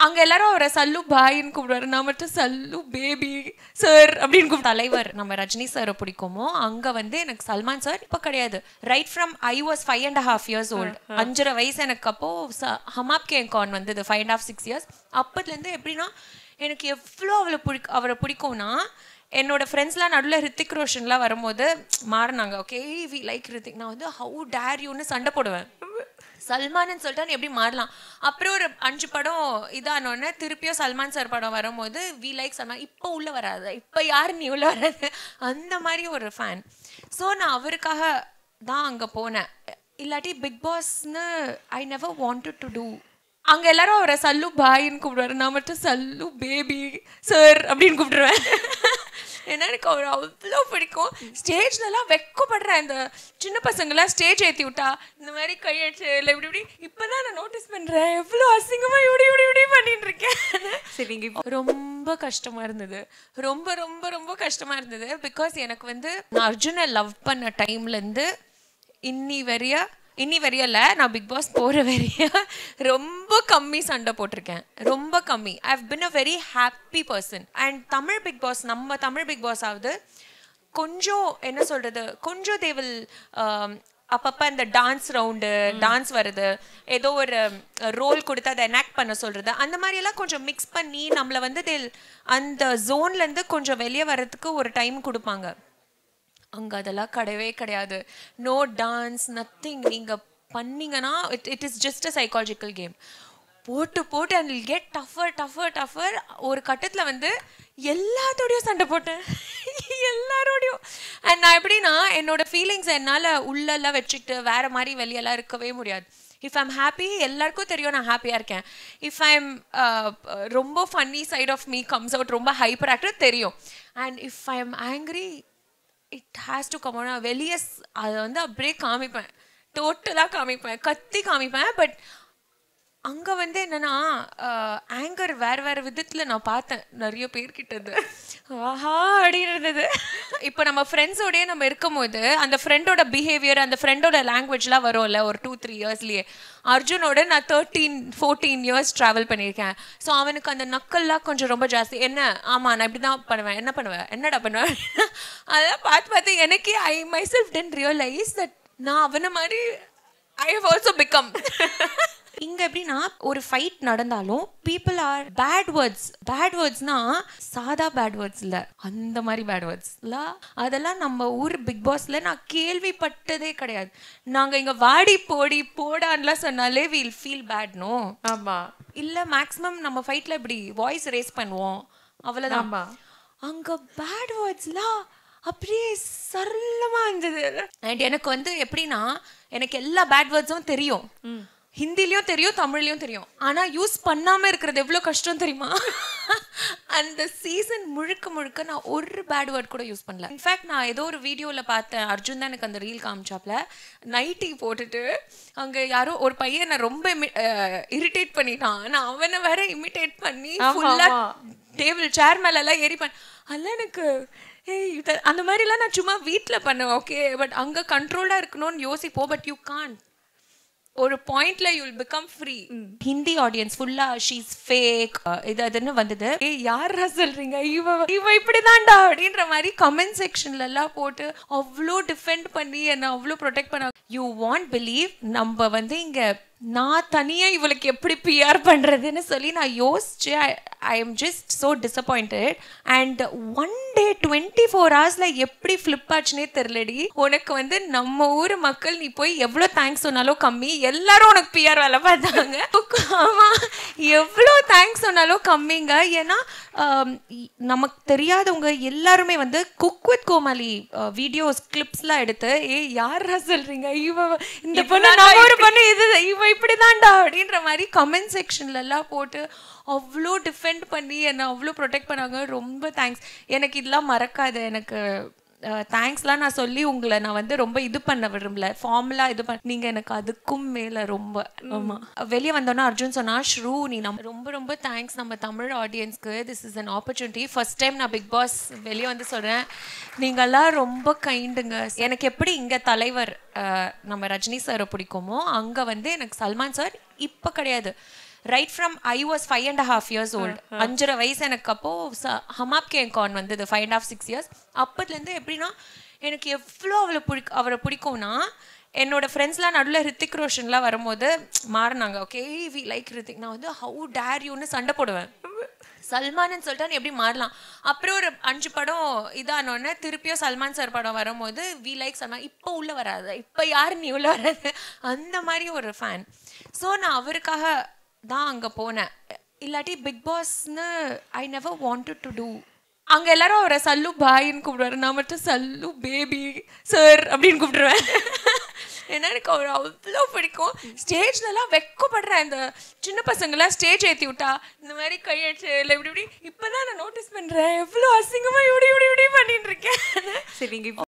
அங்கே எல்லாரும் அவரை சல்லு பாயின்னு கூப்பிடுவாரு, நான் மட்டும் சல்லு பேபி சார் அப்படின்னு கூப்பிட்டு. தலைவர் நம்ம ரஜினி சாரை பிடிக்குமோ அங்கே வந்து எனக்கு சல்மான் சார் இப்போ கிடையாது. Right from I was 5.5 years old, 5.5 வயசு எனக்கு. அப்போ ஹம் ஆப் கே கான் வந்தது 5.5 6 years. அப்போதுலேருந்து எப்படின்னா எனக்கு எவ்வளோ அவரை பிடிக்கும்னா, என்னோட ஃப்ரெண்ட்ஸ்லாம் நடுவில் ஹிருத்திக் ரோஷன்லாம் வரும்போது மாறினாங்க. ஓகே வி லைக் ஹிருத்திக், நான் வந்து ஹவு டேர் யூன்னு சண்டை போடுவேன். சல்மான்னு சொல்லிட்டா நீ எப்படி மாறலாம். அப்புறம் ஒரு 5 படம் இதானோடனே திருப்பியும் சல்மான் சார் படம் வரும்போது வி லைக் சல்மான். இப்போ உள்ளே வராது, இப்போ யார் நீ உள்ளே வராது, அந்த மாதிரி ஒரு ஃபேன். ஸோ நான் அவருக்காக தான் அங்கே போனேன். இல்லாட்டி பிக் பாஸ்ன்னு I never wanted to do. அங்கே எல்லாரும் அவரை சல்லு பாயின்னு கூப்பிடுவாரு, நான் மட்டும் சல்லு பேபி சார் அப்படின்னு கூப்பிடுவேன். ஏன்னா எனக்கு அவர் அவ்வளோ பிடிக்கும். ஸ்டேஜ்லலாம் வெக்கப்படுறேன். இந்த சின்ன பசங்களாம் ஸ்டேஜ் ஏற்றி விட்டா இந்த மாதிரி கையெழுத்து இல்லை இப்படி இப்படி. இப்போ தான் நான் நோட்டீஸ் பண்ணுறேன் எவ்வளோ அசிங்கமாக இப்படி இப்படி இப்படி பண்ணிட்டு இருக்கேன். சரிங்க. ரொம்ப கஷ்டமாக இருந்தது, ரொம்ப ரொம்ப ரொம்ப கஷ்டமாக இருந்தது. பிகாஸ் எனக்கு வந்து நான் அர்ஜுனை லவ் பண்ண டைம்லேருந்து இன்னி வரையில நான் பிக் பாஸ் போகிற வரைய ரொம்ப கம்மி சண்டை போட்டிருக்கேன், ரொம்ப கம்மி. I have been a very happy person. And Tamil Bigg Boss, நம்ம தமிழ் பிக் பாஸ் ஆகுது கொஞ்சம் என்ன சொல்கிறது, கொஞ்சம் தேவில் அப்பப்போ இந்த டான்ஸ் ரவுண்டு, டான்ஸ் வருது, ஏதோ ஒரு ரோல் கொடுத்து அதை எனாக்ட் பண்ண சொல்கிறது, அந்த மாதிரியெல்லாம் கொஞ்சம் மிக்ஸ் பண்ணி நம்மளை வந்து அந்த ஜோன்லேருந்து கொஞ்சம் வெளியே வர்றதுக்கு ஒரு டைம் கொடுப்பாங்க. அங்கே அதெல்லாம் கிடையவே கிடையாது. No dance, nothing. நீங்கள் பண்ணிங்கன்னா it is just a psychological game. போட்டு அண்ட் வில் கெட் டஃபர். ஒரு கட்டத்தில் வந்து எல்லாத்தோடையும் சண்டை போட்டேன், எல்லாரோடையும். அண்ட் நான் எப்படின்னா என்னோடய ஃபீலிங்ஸ் என்னால் உள்ளெல்லாம் வச்சுக்கிட்டு வேறு மாதிரி வெளியெல்லாம் இருக்கவே முடியாது. இஃப் ஐம் ஹாப்பி, எல்லாருக்கும் தெரியும் நான் ஹாப்பியாக இருக்கேன். இஃப் ஐம் ரொம்ப funny side of me comes out, ரொம்ப ஹைப்பர் ஆக்டர் தெரியும். And if I am angry it has to come out. வெளியே அதை வந்து அப்படியே காமிப்பேன், டோட்டலாக காமிப்பேன், கத்தி காமிப்பேன். பட் அங்கே வந்து என்னென்னா ஆங்கர் வேறு விதத்தில் நான் பார்த்தேன் நிறைய பேர்கிட்டது. ஆஹா அப்படின்னு இருந்தது. இப்போ நம்ம ஃப்ரெண்ட்ஸோடையே நம்ம இருக்கும்போது அந்த ஃப்ரெண்டோட பிஹேவியர், அந்த ஃப்ரெண்டோட லாங்குவேஜ்லாம் வரும்ல ஒரு 2-3 yearsலேயே. அர்ஜுனோட நான் 13-14 years ட்ராவல் பண்ணியிருக்கேன். ஸோ அவனுக்கு அந்த நக்கல்லாம் கொஞ்சம் ரொம்ப ஜாஸ்தி. என்ன ஆமாம் நான் இப்படி தான் பண்ணுவேன், என்னடா பண்ணுவேன் அதெல்லாம் பார்த்து எனக்கே I myself tend realise that நான் அவனை மாதிரி ஐ ஹவ் ஆல்சோ பிகம். இங்கே எப்படின்னா ஒரு ஃபைட் நடந்தாலும் பீப்புள் ஆர் பேட் வேர்ட்ஸ்னா சாதா பேட் வேர்ட்ஸ் இல்லை, அந்த மாதிரி பேட் வேர்ட்ஸ்ல அதெல்லாம் நம்ம ஊர் பிக் பாஸ்ல நான் கேள்விப்பட்டதே கிடையாது. நாங்கள் இங்கே வாடி போடான்லாம் சொன்னாலே வில் ஃபீல் பேட். நோ ஆமாம் இல்லை, மேக்ஸிமம் நம்ம ஃபைட்டில் இப்படி வாய்ஸ் ரேஸ் பண்ணுவோம், அவ்வளோதான். அங்கே பேட் வேர்ட்ஸ்லாம் அப்படியே சரளமாக இருந்தது. அண்ட் எனக்கு வந்து எப்படின்னா எனக்கு எல்லா பேட் வேர்ட்ஸும் தெரியும், ஹிந்திலையும் தெரியும், தமிழ்லையும் தெரியும். ஆனால் யூஸ் பண்ணாமல் இருக்கிறது எவ்வளோ கஷ்டம் தெரியுமா? அந்த சீசன் முழுக்க நான் ஒரு பேட் வேர்ட் கூட யூஸ் பண்ணல. இன்ஃபேக்ட் நான் ஏதோ ஒரு வீடியோவில் பார்த்தேன், அர்ஜுன் தான் எனக்கு அந்த ரீல் காமிச்சாப்ல, நைட்டி போட்டுட்டு அங்கே யாரோ ஒரு பையன் நான் ரொம்ப இரிட்டேட் பண்ணிட்டான். நான் அவனை வேற இமிட்டேட் பண்ணி ஃபுல்லாக டேபிள் சேர் மேலெல்லாம் ஏறி அதெல்லாம் எனக்கு அந்த மாதிரிலாம் நான் சும்மா வீட்டில் பண்ணுவேன். ஓகே, பட் அங்கே கண்ட்ரோலாக இருக்கணும்னு யோசிப்போம். But you can't. ஒரு பாயிண்ட்ல you will become free. Hindi audience ஃபுல்லா ஷீஸ் ஃபேக் இதுன்னு வந்தது. யாரா சொல்றீங்க, இவ இப்படிதான்டா அப்படின்ற மாதிரி கமெண்ட் செக்ஷன்ல எல்லாம் போட்டு அவ்வளோ டிஃபெண்ட் பண்ணி என்ன அவ்வளோ ப்ரொடெக்ட் பண்ண. யூ வாண்ட் பிலீவ் நம்ம வந்து இங்க நான் தனியாக இவளுக்கு எப்படி பிஆர் பண்ணுறதுன்னு சொல்லி நான் யோசிச்சு I am just so disappointed. And one day 24 hours எப்படி ஃப்ளிப் ஆச்சுன்னே தெரிலடி. உனக்கு வந்து நம்ம ஊர் மக்கள் நீ போய் எவ்வளோ தேங்க்ஸ் சொன்னாலும் கம்மி, எல்லாரும் உனக்கு பிஆர் வேலை பார்த்தாங்க. ஆமாம், எவ்வளோ தேங்க்ஸ் சொன்னாலும் கம்மிங்க. ஏன்னா நமக்கு தெரியாதவங்க எல்லாருமே வந்து குக் வித் கோமாளி வீடியோஸ் கிளிப்ஸ்லாம் எடுத்து யாரா சொல்றீங்க, இந்த பொண்ணு நம்ம ஒரு பொண்ணு இது இவ இப்படிதான்டா அப்படின்ற மாதிரி கமெண்ட் செக்ஷன்ல எல்லாம் போட்டு அவ்வளோ டிஃபெண்ட் பண்ணி என்னை அவ்வளோ ப்ரொடெக்ட் பண்ணாங்க. ரொம்ப தேங்க்ஸ். எனக்கு இதெல்லாம் மறக்காது. எனக்கு தேங்க்ஸ்லாம் நான் சொல்லி உங்களை நான் வந்து ரொம்ப இது பண்ண விரும்பல, ஃபார்முலா இது பண்ண. நீங்கள் எனக்கு அதுக்கும் மேலே ரொம்ப. ஆமாம், வெளியே வந்தோன்னா அர்ஜுன் சொன்னா, ஷ்ரூ நீ நம்ம ரொம்ப ரொம்ப தேங்க்ஸ் நம்ம தமிழ் ஆடியன்ஸ்க்கு. This is an opportunity. First time நான் பிக் பாஸ் வெளியே வந்து சொல்கிறேன், நீங்கள்லாம் ரொம்ப கைண்டுங்க. எனக்கு எப்படி இங்கே தலைவர் நம்ம ரஜினி சாரை பிடிக்குமோ அங்கே வந்து எனக்கு சல்மான் சார் இப்போ கிடையாது. Right from I was 5.5 years old. 5.5 வயசு எனக்கு. அப்போ ஹம் ஆப் கே கான் வந்தது 5.5 6 years. அப்போதுலேருந்து எப்படின்னா எனக்கு எவ்வளோ அவரை பிடிக்கும்னா, என்னோட ஃப்ரெண்ட்ஸ்லாம் நடுவில் ஹிருத்திக் ரோஷன்லாம் வரும்போது மாறினாங்க. ஓகே வி லைக் ஹிருத்திக், நான் வந்து ஹவு டேர் யூன்னு சண்டை போடுவேன். சல்மான்னு சொல்லிட்டு எப்படி மாறலாம். அப்புறம் ஒரு 5 படம் இதானோடனே திருப்பியும் சல்மான் சார் படம் வரும்போது வி லைக் சல்மான். இப்போ உள்ள வராது, இப்போ யார் நீ உள்ள வராது, அந்த மாதிரி ஒரு ஃபேன். ஸோ நான் அவருக்காக தான் அங்கே போனேன். இல்லாட்டி பிக் பாஸ்ன்னு I never wanted to do. அங்கே எல்லாரும் அவரை சல்லு பாயின்னு கூப்பிடுவாரு, நான் மட்டும் சல்லு பேபி சார் அப்படின்னு கூப்பிடுவேன். ஏன்னா எனக்கு அவர் அவ்வளோ பிடிக்கும். ஸ்டேஜ்லலாம் வெக்கப்படுறேன். இந்த சின்ன பசங்களாம் ஸ்டேஜ் ஏற்றி விட்டா இந்த மாதிரி கையடிச்சு இல்லை இப்படி இப்படி. இப்போ தான் நான் நோட்டீஸ் பண்ணுறேன் எவ்வளோ அசிங்கமாக இப்படி இப்படி இப்படி பண்ணிட்டு இருக்கேன். சரி, நீங்கள்